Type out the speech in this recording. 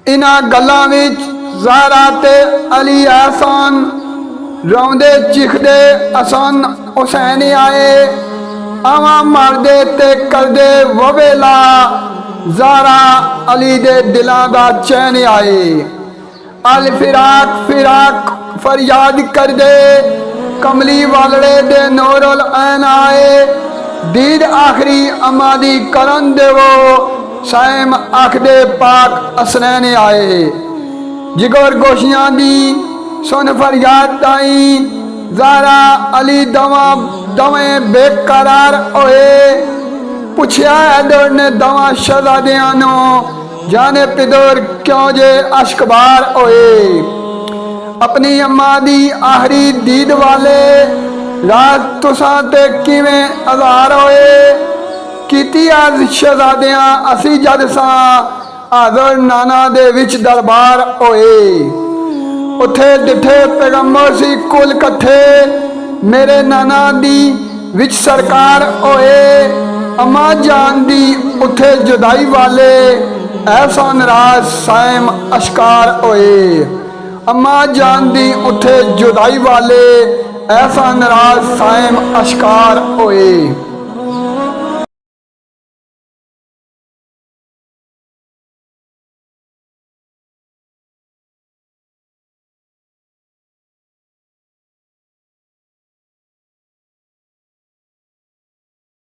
इन्हां गल्लां विच ज़हरा ते अली एहसान रोंदे चिखदे हसन हुसैन आए। आवा मरदे ते करदे ववेला ज़हरा अली दे दिलां दा चैन आए। अल फिराक फिराक फरियाद करदे कमली वालड़े दे नूरुल ऐन आए। दीद आखरी अम्मा दी करन देवो साइम आखदे पाक असनैन आए। जिगर गोशियां दी सुन फरियाद ताई ज़हरा अली दवा दवें बेकरार होए। पुछया हैदर ने दवा शहजादियां नो जाने पिदर क्यों जे अश्कबार होए। अपनी अम्मा दी आखरी दीद वाले रात तुसां ते किवें आज़ार होए। कीती अज शहजादियां असी जद सां हाज़र नाना दे विच दरबार होए। उथे डिठे पैगंबर सी कुल कट्ठे मेरे नाना दी विच सरकार होए। अम्मा जान दी उथे जुदाई वाले ऐसा नाराज साइम अशकार होए। अम्मा जान दी उथे जुदाई वाले ऐसा नाराज साइम अशकार होए।